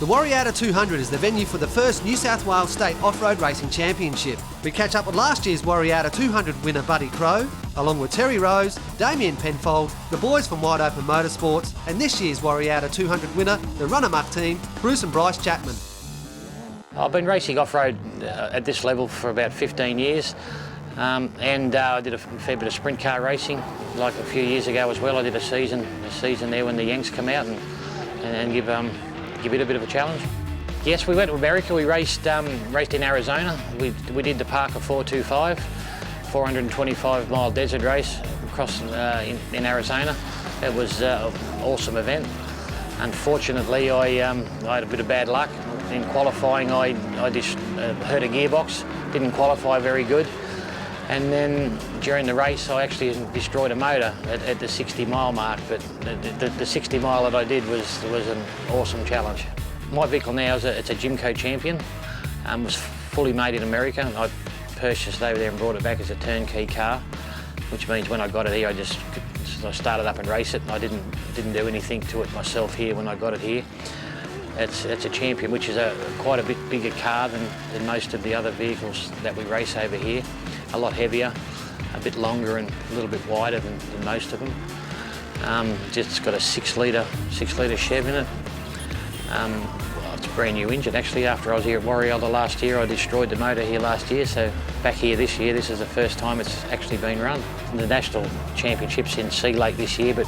Warialda 200 is the venue for the first New South Wales State Off-Road Racing Championship. We catch up with last year's Warialda 200 winner Buddy Crow, along with Terry Rose, Damien Penfold, the boys from Wide Open Motorsports, and this year's Warialda 200 winner, the Run Amok team, Bruce and Bryce Chapman. I've been racing off-road at this level for about 15 years. I did a fair bit of sprint car racing, like a few years ago as well. I did a season there when the Yanks come out and give it a bit of a challenge. Yes, we went to America. We raced in Arizona. We did the Parker 425, 425-mile desert race across in Arizona. It was an awesome event. Unfortunately, I had a bit of bad luck. In qualifying, I just hurt a gearbox, didn't qualify very good. And then during the race, I actually destroyed a motor at the 60-mile mark, but the 60 mile that I did was an awesome challenge. My vehicle now is a Jimco Champion. It was fully made in America. I purchased it over there and brought it back as a turnkey car, which means when I got it here, I started up and raced it. I didn't do anything to it myself here when I got it here. It's a Champion, which is quite a bit bigger car than most of the other vehicles that we race over here. A lot heavier, a bit longer and a little bit wider than most of them. Just got a 6-litre Chev in it. It's a brand new engine. Actually, after I was here at Warialda last year, I destroyed the motor here last year, so back here this year, this is the first time it's actually been run. The National Championship's in Sea Lake this year, but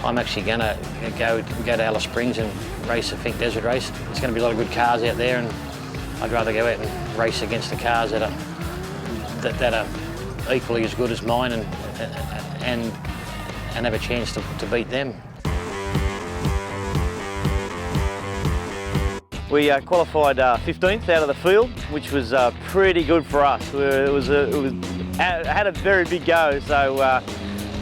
I'm actually going to go to Alice Springs and race a Fink Desert race. There's going to be a lot of good cars out there, and I'd rather go out and race against the cars that are equally as good as mine and have a chance to beat them. We qualified 15th out of the field, which was pretty good for us. It had a very big go, so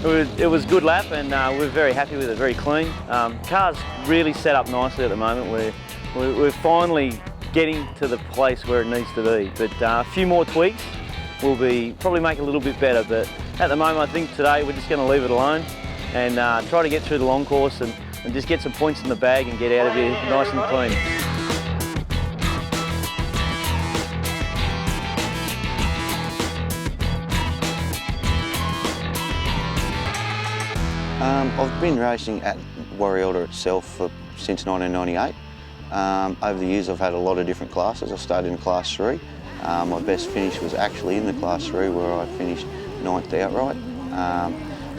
it was a good lap, and we're very happy with it, very clean. Car's really set up nicely at the moment. We're finally getting to the place where it needs to be, but a few more tweaks will probably make it a little bit better, but at the moment I think today we're just going to leave it alone and try to get through the long course and just get some points in the bag and get out of here nice and clean. I've been racing at Warialda itself since 1998. Over the years I've had a lot of different classes. I started in Class 3. My best finish was actually in the Class 3 where I finished 9th outright.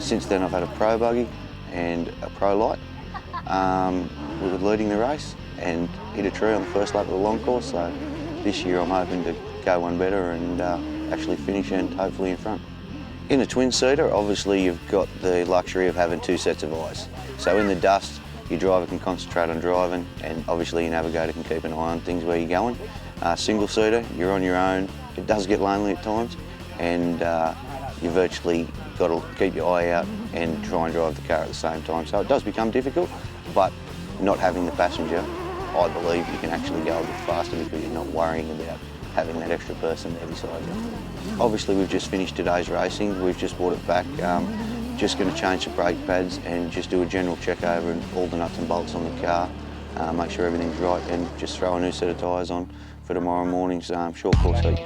Since then I've had a Pro Buggy and a Pro Light. We were leading the race and hit a tree on the first lap of the long course, so this year I'm hoping to go one better and actually finish and hopefully in front. In a twin-seater, obviously you've got the luxury of having 2 sets of eyes. So in the dust, your driver can concentrate on driving, and obviously your navigator can keep an eye on things where you're going. Single-seater, you're on your own. It does get lonely at times, and you virtually got to keep your eye out and try and drive the car at the same time. So it does become difficult, but not having the passenger, I believe you can actually go a bit faster because you're not worrying about having that extra person there beside you. Obviously we've just finished today's racing, we've just brought it back, just going to change the brake pads and just do a general check over and all the nuts and bolts on the car, make sure everything's right and just throw a new set of tyres on for tomorrow morning's short course heat.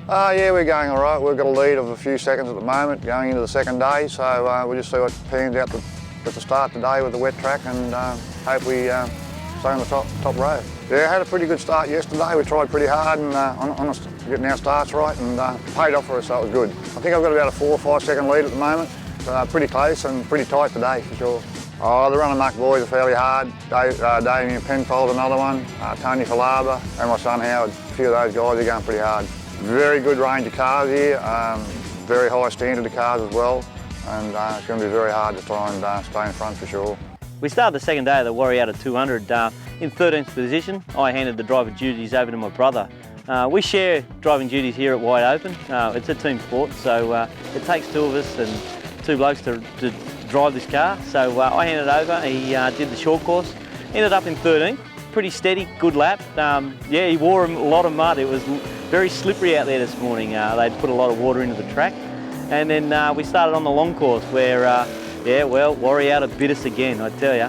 Yeah, we're going all right. We've got a lead of a few seconds at the moment going into the second day, so we'll just see what pans out at the start today with the wet track and hope we stay on the top row. Yeah, had a pretty good start yesterday. We tried pretty hard and on getting our starts right and paid off for us, so it was good. I think I've got about a 4 or 5 second lead at the moment. Pretty close and pretty tight today for sure. Oh, the Run Amok boys are fairly hard. Damien Penfold, another one, Tony Falaba and my son Howard. A few of those guys are going pretty hard. Very good range of cars here, very high standard of cars as well, and it's going to be very hard to try and stay in front for sure. We started the second day of the Warialda 200 in 13th position. I handed the driver duties over to my brother. We share driving duties here at Wide Open. It's a team sport, so it takes 2 of us and 2 blokes to drive this car. So I handed it over, he did the short course, ended up in 13th. pretty steady, good lap. Yeah, he wore a lot of mud. It was very slippery out there this morning. They'd put a lot of water into the track. And then we started on the long course where, yeah, well, Warialda bit us again, I tell you.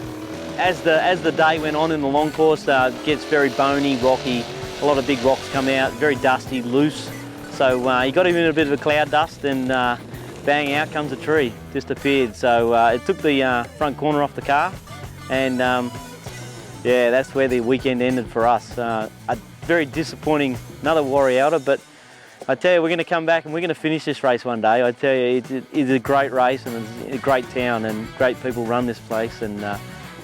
As the day went on in the long course, it gets very bony, rocky. A lot of big rocks come out, very dusty, loose. So he got him in a bit of a cloud dust and bang, out comes a tree, just appeared. So it took the front corner off the car and yeah, that's where the weekend ended for us. A very disappointing, another Warialda, but I tell you, we're going to come back and we're going to finish this race one day. I tell you, it's a great race and it's a great town and great people run this place, and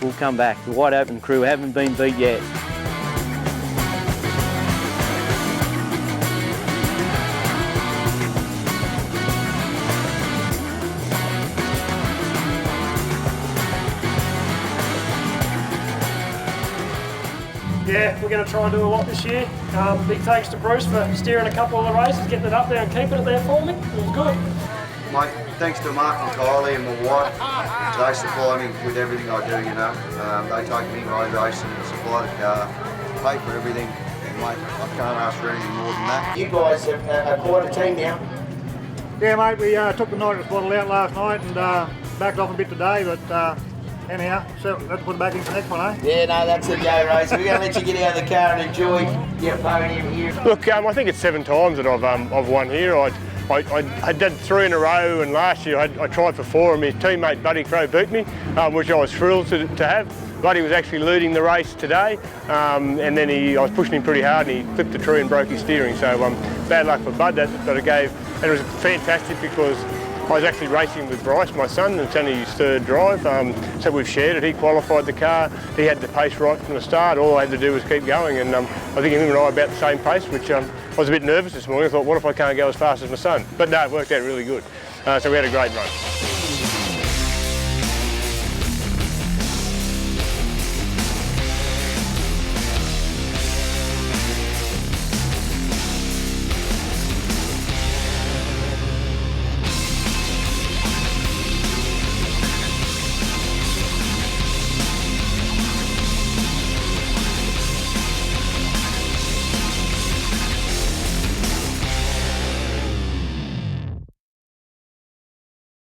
we'll come back. The Wide Open crew haven't been beat yet. Yeah, we're going to try and do a lot this year. Big thanks to Bruce for steering a couple of the races, getting it up there and keeping it there for me. It was good. Mate, thanks to Mark and Kylie and my wife. They supply me with everything I do, you know. They take me road racing and supply the car, pay for everything. And mate, I can't ask for anything more than that. You guys are quite a team now. Yeah, mate, we took the nitrous bottle out last night and backed off a bit today, but anyhow, so let's put it back in for the next one, eh? Yeah, no, that's the go race. We're going to let you get out of the car and enjoy your podium here. Look, I think it's 7 times that I've won here. I did 3 in a row, and last year I tried for 4, and my teammate Buddy Crow beat me, which I was thrilled to have. Buddy was actually leading the race today, and then I was pushing him pretty hard, and he flipped the tree and broke his steering. So bad luck for Bud that it gave. And it was fantastic because I was actually racing with Bryce, my son, and it's only his 3rd drive, so we've shared it. He qualified the car, he had the pace right from the start. All I had to do was keep going, and I think him and I are about the same pace, which I was a bit nervous this morning. I thought, what if I can't go as fast as my son? But no, it worked out really good. So we had a great run.